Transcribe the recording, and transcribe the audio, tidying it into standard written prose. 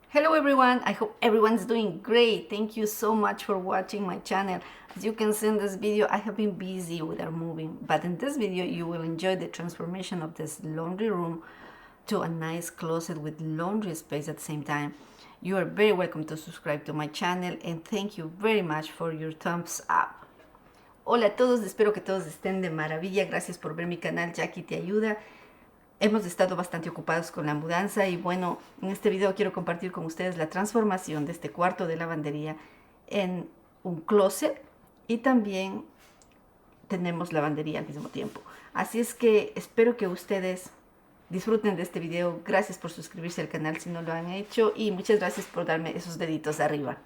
Hello everyone, I hope everyone's doing great. Thank you so much for watching my channel. As you can see in this video, I have been busy with our moving, but in this video you will enjoy the transformation of this laundry room to a nice closet with laundry space at the same time. You are very welcome to subscribe to my channel and thank you very much for your thumbs up. Hola a todos, espero que todos estén de maravilla. Gracias por ver mi canal Jackie Te Ayuda. Hemos estado bastante ocupados con la mudanza y bueno, en este video quiero compartir con ustedes la transformación de este cuarto de lavandería en un closet y también tenemos lavandería al mismo tiempo. Así es que espero que ustedes disfruten de este video. Gracias por suscribirse al canal si no lo han hecho y muchas gracias por darme esos deditos arriba.